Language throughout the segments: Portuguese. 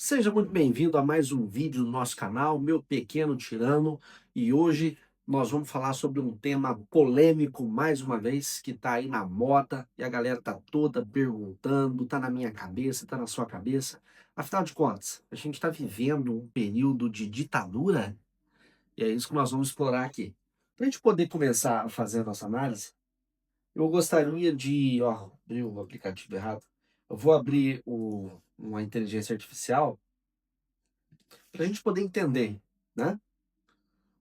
Seja muito bem-vindo a mais um vídeo do nosso canal, Meu Pequeno Tirano, e hoje nós vamos falar sobre um tema polêmico, mais uma vez, que está aí na moda, e a galera está toda perguntando, está na minha cabeça, está na sua cabeça. Afinal de contas, a gente está vivendo um período de ditadura, e é isso que nós vamos explorar aqui. Para a gente poder começar a fazer a nossa análise, eu gostaria de... Ó, abri o aplicativo errado. Eu vou abrir uma inteligência artificial para a gente poder entender, né,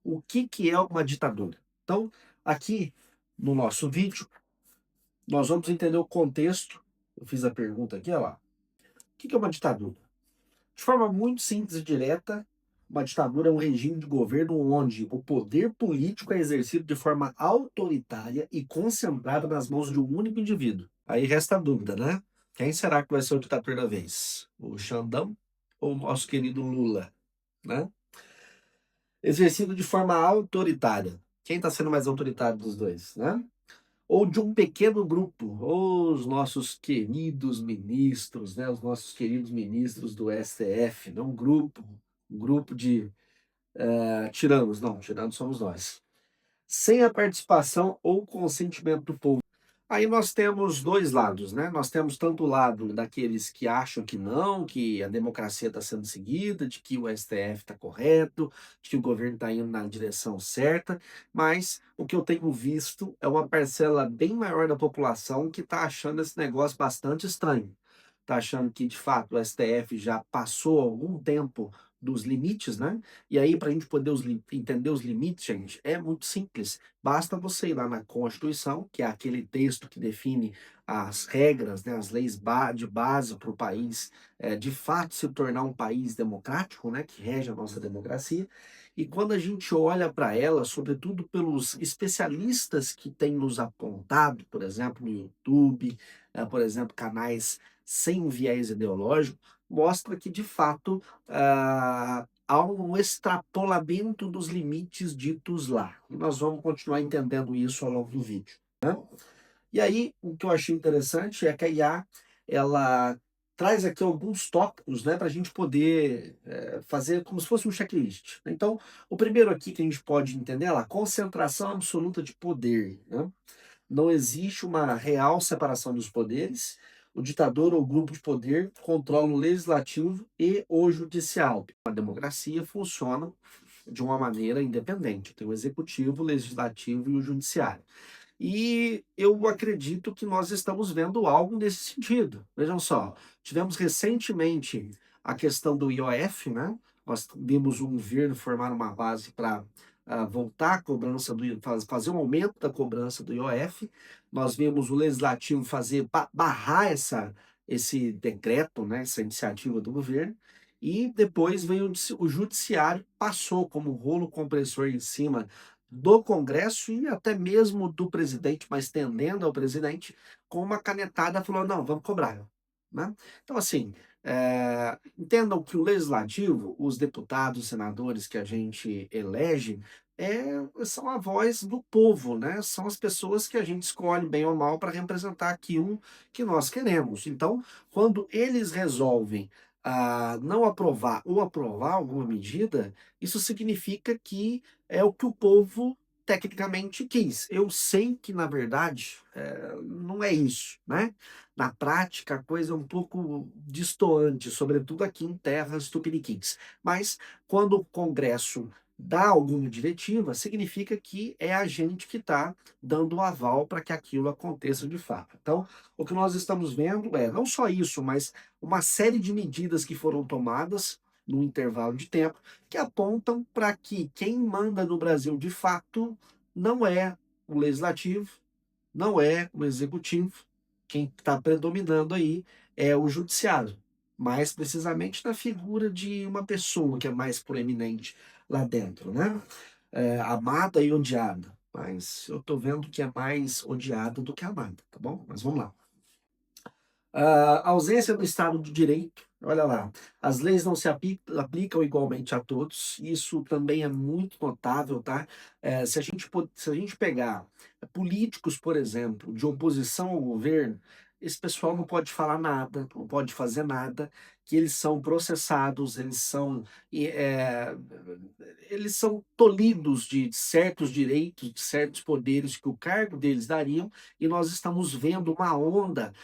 o que é uma ditadura. Então, aqui no nosso vídeo, nós vamos entender o contexto. Eu fiz a pergunta aqui, olha lá. O que é uma ditadura? De forma muito simples e direta, uma ditadura é um regime de governo onde o poder político é exercido de forma autoritária e concentrada nas mãos de um único indivíduo. Aí resta a dúvida, né? Quem será que vai ser o ditador da vez? O Xandão ou o nosso querido Lula, né? Exercido de forma autoritária. Quem está sendo mais autoritário dos dois, né? Ou de um pequeno grupo, ou os nossos queridos ministros, né? Os nossos queridos ministros do STF, não um grupo de tiranos, não, tiranos somos nós. Sem a participação ou consentimento do povo. Aí nós temos dois lados, né? Nós temos tanto o lado daqueles que acham que não, que a democracia está sendo seguida, de que o STF está correto, de que o governo está indo na direção certa, mas o que eu tenho visto é uma parcela bem maior da população que está achando esse negócio bastante estranho. Está achando que, de fato, o STF já passou algum tempo dos limites, né? E aí, para a gente poder entender os limites, gente, é muito simples. Basta você ir lá na Constituição, que é aquele texto que define as regras, né, as leis de base para o país, de fato se tornar um país democrático, né, que rege a nossa democracia. E quando a gente olha para ela, sobretudo pelos especialistas que têm nos apontado, por exemplo, no YouTube, por exemplo, canais sem um viés ideológico, mostra que, de fato, há um extrapolamento dos limites ditos lá. E nós vamos continuar entendendo isso ao longo do vídeo, né? E aí, o que eu achei interessante é que a IA, ela traz aqui alguns tópicos, né, para a gente poder fazer como se fosse um checklist. Então, o primeiro aqui que a gente pode entender é a concentração absoluta de poder, né? Não existe uma real separação dos poderes. O ditador ou grupo de poder controla o legislativo e o judicial. A democracia funciona de uma maneira independente. Tem o executivo, o legislativo e o judiciário. E eu acredito que nós estamos vendo algo nesse sentido. Vejam só, tivemos recentemente a questão do IOF, né? Nós vimos o governo formar uma base para voltar a cobrança fazer um aumento da cobrança do IOF. Nós vimos o legislativo fazer barrar esse decreto, né? Essa iniciativa do governo. E depois veio o judiciário, passou como rolo compressor em cima do Congresso e até mesmo do presidente, mas tendendo ao presidente, com uma canetada falou, não, vamos cobrar, né? Então, assim, entendam que o legislativo, os deputados, os senadores que a gente elege, são a voz do povo, né? São as pessoas que a gente escolhe, bem ou mal, para representar aquilo que nós queremos. Então, quando eles resolvem não aprovar ou aprovar alguma medida, isso significa que é o que o povo tecnicamente quis. Eu sei que, na verdade, não é isso, né? Na prática, a coisa é um pouco destoante, sobretudo aqui em terras tupiniquins. Mas, quando o Congresso dá alguma diretiva, significa que é a gente que está dando o aval para que aquilo aconteça de fato. Então, o que nós estamos vendo é não só isso, mas uma série de medidas que foram tomadas num intervalo de tempo que apontam para que quem manda no Brasil de fato não é o legislativo, não é o executivo, quem está predominando aí é o judiciário, mais precisamente na figura de uma pessoa que é mais proeminente lá dentro, né? Amada e odiada, mas eu tô vendo que é mais odiada do que amada, tá bom? Mas vamos lá. A ausência do Estado de Direito, olha lá, as leis não se aplicam igualmente a todos, isso também é muito notável, tá? Se a gente pegar políticos, por exemplo, de oposição ao governo, esse pessoal não pode falar nada, não pode fazer nada, que eles são processados, e, eles são tolhidos de certos direitos, de certos poderes que o cargo deles dariam, e nós estamos vendo uma onda,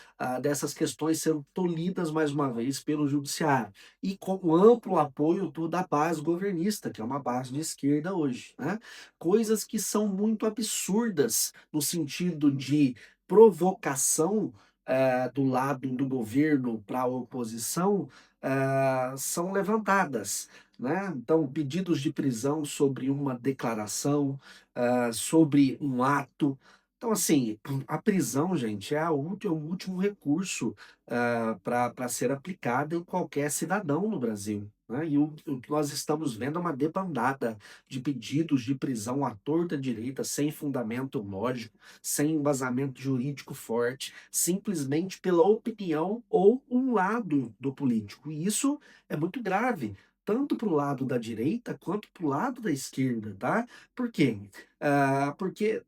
dessas questões sendo tolhidas mais uma vez pelo judiciário, e com o amplo apoio da base governista, que é uma base de esquerda hoje, né. Coisas que são muito absurdas, no sentido de provocação, do lado do governo para a oposição, são levantadas, né. Então, pedidos de prisão sobre uma declaração, sobre um ato. Então, assim, a prisão, gente, é o último recurso, para ser aplicada em qualquer cidadão no Brasil, né. E o que nós estamos vendo é uma debandada de pedidos de prisão à torta direita, sem fundamento lógico, sem embasamento jurídico forte, simplesmente pela opinião ou um lado do político. E isso é muito grave, tanto para o lado da direita quanto para o lado da esquerda, tá? Por quê? Porque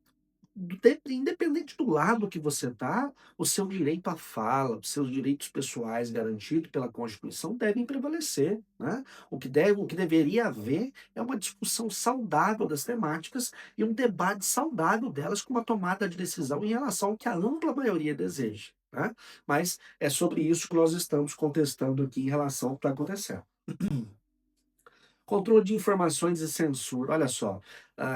independente do lado que você tá, o seu direito à fala, os seus direitos pessoais garantidos pela Constituição devem prevalecer, né? O que deveria haver é uma discussão saudável das temáticas e um debate saudável delas com uma tomada de decisão em relação ao que a ampla maioria deseja, né? Mas é sobre isso que nós estamos contestando aqui em relação ao que está acontecendo. Controle de informações e censura. Olha só,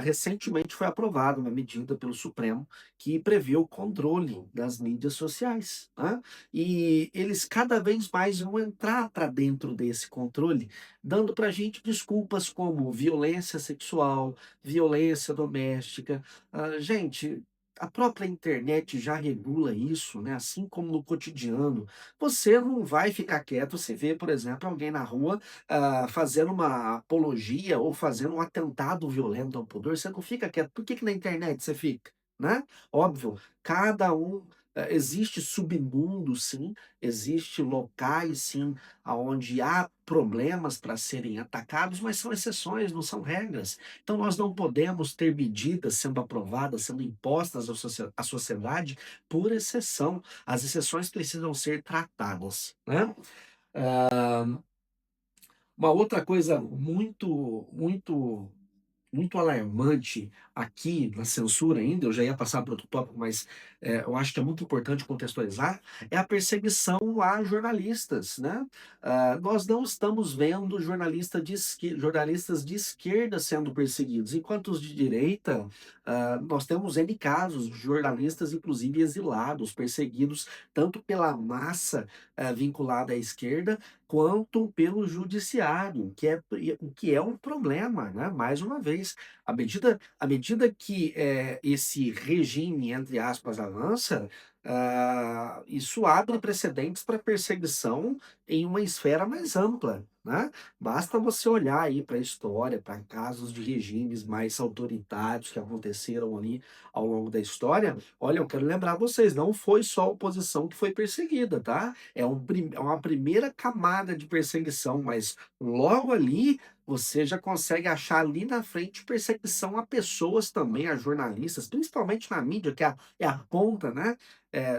recentemente foi aprovada uma medida pelo Supremo que prevê o controle das mídias sociais, né? E eles cada vez mais vão entrar para dentro desse controle, dando para a gente desculpas como violência sexual, violência doméstica. Gente, a própria internet já regula isso, né? Assim como no cotidiano. Você não vai ficar quieto, você vê, por exemplo, alguém na rua fazendo uma apologia ou fazendo um atentado violento ao pudor, você não fica quieto. Por que que na internet você fica, né? Óbvio, cada um existe submundo sim, existe locais sim, aonde há problemas para serem atacados, mas são exceções, não são regras. Então nós não podemos ter medidas sendo aprovadas, sendo impostas à sociedade por exceção. As exceções precisam ser tratadas, né? Uma outra coisa muito alarmante aqui na censura ainda, eu já ia passar para outro tópico, mas, eu acho que é muito importante contextualizar, é a perseguição a jornalistas, né. Nós não estamos vendo jornalistas de esquerda sendo perseguidos, enquanto os de direita, nós temos N casos de jornalistas, inclusive exilados, perseguidos tanto pela massa, vinculada à esquerda, quanto pelo judiciário, o que é um problema, né, mais uma vez. À medida que, esse regime, entre aspas, avança, isso abre precedentes para perseguição em uma esfera mais ampla, né. Basta você olhar aí para a história, para casos de regimes mais autoritários que aconteceram ali ao longo da história. Olha, eu quero lembrar vocês, não foi só a oposição que foi perseguida, tá. É uma primeira camada de perseguição, mas logo ali você já consegue achar ali na frente perseguição a pessoas também, a jornalistas, principalmente na mídia, que é a ponta, né?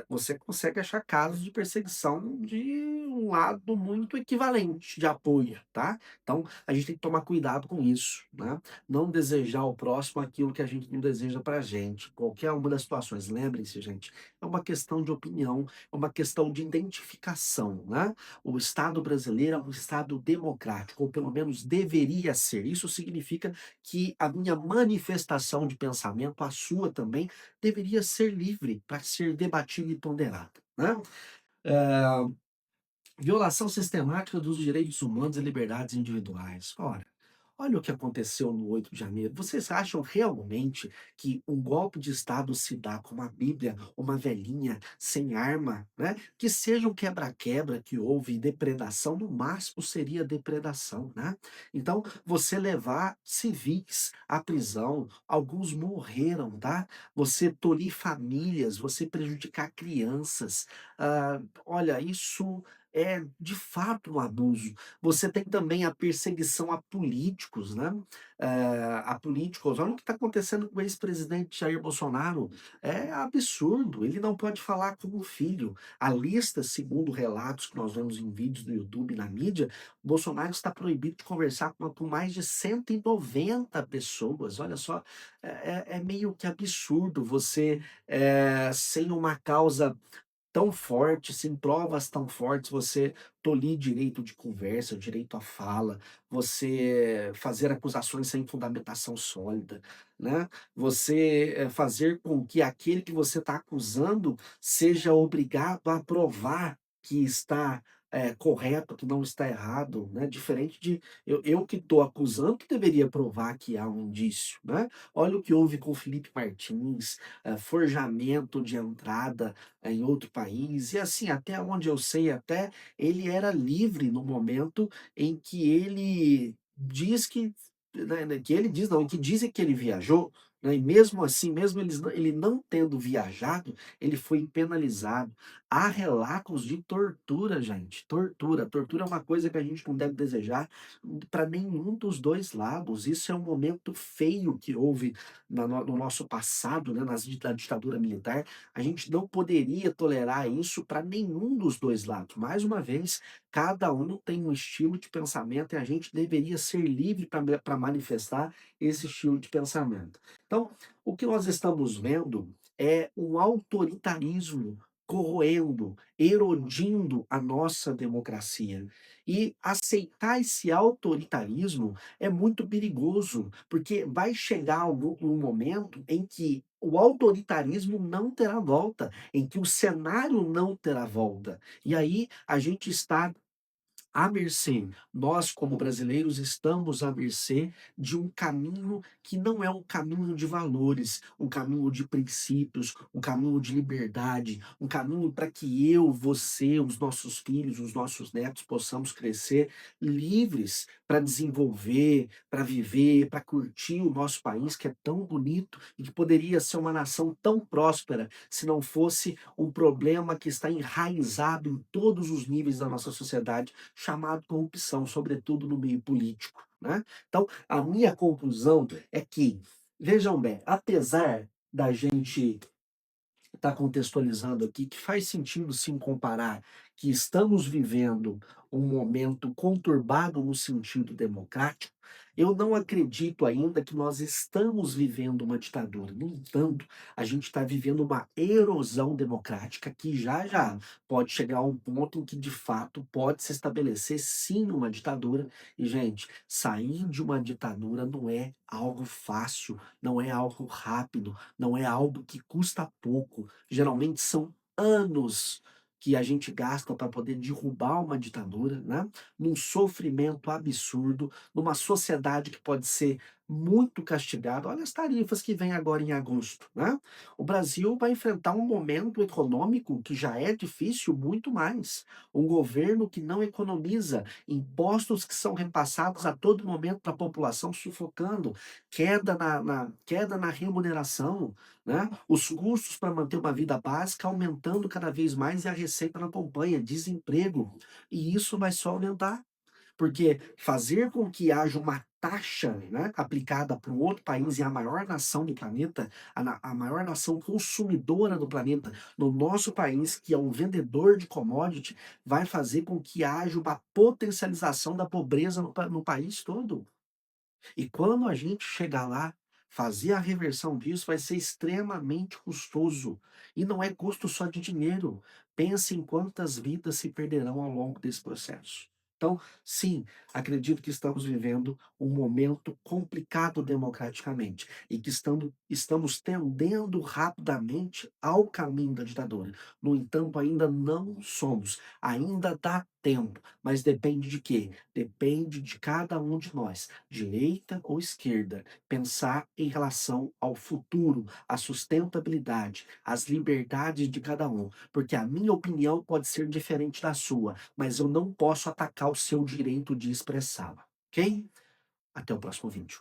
Você consegue achar casos de perseguição de um lado muito equivalente de apoio, tá? Então a gente tem que tomar cuidado com isso, né? Não desejar ao próximo aquilo que a gente não deseja pra gente. Qualquer uma das situações. Lembrem-se, gente, é uma questão de opinião, é uma questão de identificação, né? O Estado brasileiro é um Estado democrático, ou pelo menos deveria ser. Isso significa que a minha manifestação de pensamento, a sua também, deveria ser livre para ser debatida e ponderada, né? Violação sistemática dos direitos humanos e liberdades individuais. Ora, olha o que aconteceu no 8 de janeiro. Vocês acham realmente que um golpe de Estado se dá com uma Bíblia, uma velhinha sem arma, né? Que seja um quebra-quebra que houve depredação, no máximo seria depredação, né? Então, você levar civis à prisão, alguns morreram, tá? Você tolir famílias, você prejudicar crianças. Olha, isso é de fato um abuso. Você tem também a perseguição a políticos, né, a políticos. Olha o que está acontecendo com o ex-presidente Jair Bolsonaro, é absurdo, ele não pode falar com o filho. A lista, segundo relatos que nós vemos em vídeos do YouTube, na mídia, Bolsonaro está proibido de conversar com mais de 190 pessoas. Olha só, é meio que absurdo você, sem uma causa tão forte, sem provas tão fortes, você tolir direito de conversa, o direito à fala, você fazer acusações sem fundamentação sólida, né? Você fazer com que aquele que você está acusando seja obrigado a provar que está correto, que não está errado, né? Diferente de eu que estou acusando, que deveria provar que há um indício, né? Olha o que houve com Felipe Martins, forjamento de entrada em outro país, e assim, até onde eu sei, até ele era livre no momento em que ele diz que, que ele diz não, que dizem que ele viajou, né, e mesmo assim, mesmo ele não tendo viajado, ele foi penalizado. Há relatos de tortura, gente, tortura. Tortura é uma coisa que a gente não deve desejar para nenhum dos dois lados. Isso é um momento feio que houve no nosso passado, né, na ditadura militar. A gente não poderia tolerar isso para nenhum dos dois lados. Mais uma vez, cada um tem um estilo de pensamento e a gente deveria ser livre para manifestar esse estilo de pensamento. Então, o que nós estamos vendo é um autoritarismo corroendo, erodindo a nossa democracia. E aceitar esse autoritarismo é muito perigoso, porque vai chegar um momento em que o autoritarismo não terá volta, em que o cenário não terá volta. E aí a gente está à mercê, nós como brasileiros estamos à mercê de um caminho que não é um caminho de valores, um caminho de princípios, um caminho de liberdade, um caminho para que eu, você, os nossos filhos, os nossos netos possamos crescer livres para desenvolver, para viver, para curtir o nosso país que é tão bonito e que poderia ser uma nação tão próspera se não fosse um problema que está enraizado em todos os níveis da nossa sociedade, chamado corrupção, sobretudo no meio político, né? Então, a minha conclusão é que, vejam bem, apesar da gente estar contextualizando aqui, que faz sentido sim comparar que estamos vivendo um momento conturbado no sentido democrático, eu não acredito ainda que nós estamos vivendo uma ditadura. No entanto, a gente está vivendo uma erosão democrática que já já pode chegar a um ponto em que de fato pode se estabelecer sim uma ditadura. E, gente, sair de uma ditadura não é algo fácil, não é algo rápido, não é algo que custa pouco. Geralmente são anos que a gente gasta para poder derrubar uma ditadura, né? Num sofrimento absurdo, numa sociedade que pode ser muito castigada. Olha as tarifas que vem agora em agosto, né? O Brasil vai enfrentar um momento econômico que já é difícil, muito mais. Um governo que não economiza, impostos que são repassados a todo momento para a população, sufocando, queda na remuneração, né? Os custos para manter uma vida básica aumentando cada vez mais e a receita não acompanha, desemprego. E isso vai só aumentar, porque fazer com que haja uma taxa, né, aplicada para um outro país e a maior nação do planeta, a maior nação consumidora do planeta, no nosso país, que é um vendedor de commodity, vai fazer com que haja uma potencialização da pobreza no país todo. E quando a gente chegar lá, fazer a reversão disso vai ser extremamente custoso. E não é custo só de dinheiro. Pense em quantas vidas se perderão ao longo desse processo. Então, sim, acredito que estamos vivendo um momento complicado democraticamente e que estamos tendendo rapidamente ao caminho da ditadura. No entanto, ainda não somos. Ainda dá tempo, mas depende de quê? Depende de cada um de nós, direita ou esquerda, pensar em relação ao futuro, à sustentabilidade, às liberdades de cada um, porque a minha opinião pode ser diferente da sua, mas eu não posso atacar o seu direito de expressá-la, ok? Até o próximo vídeo.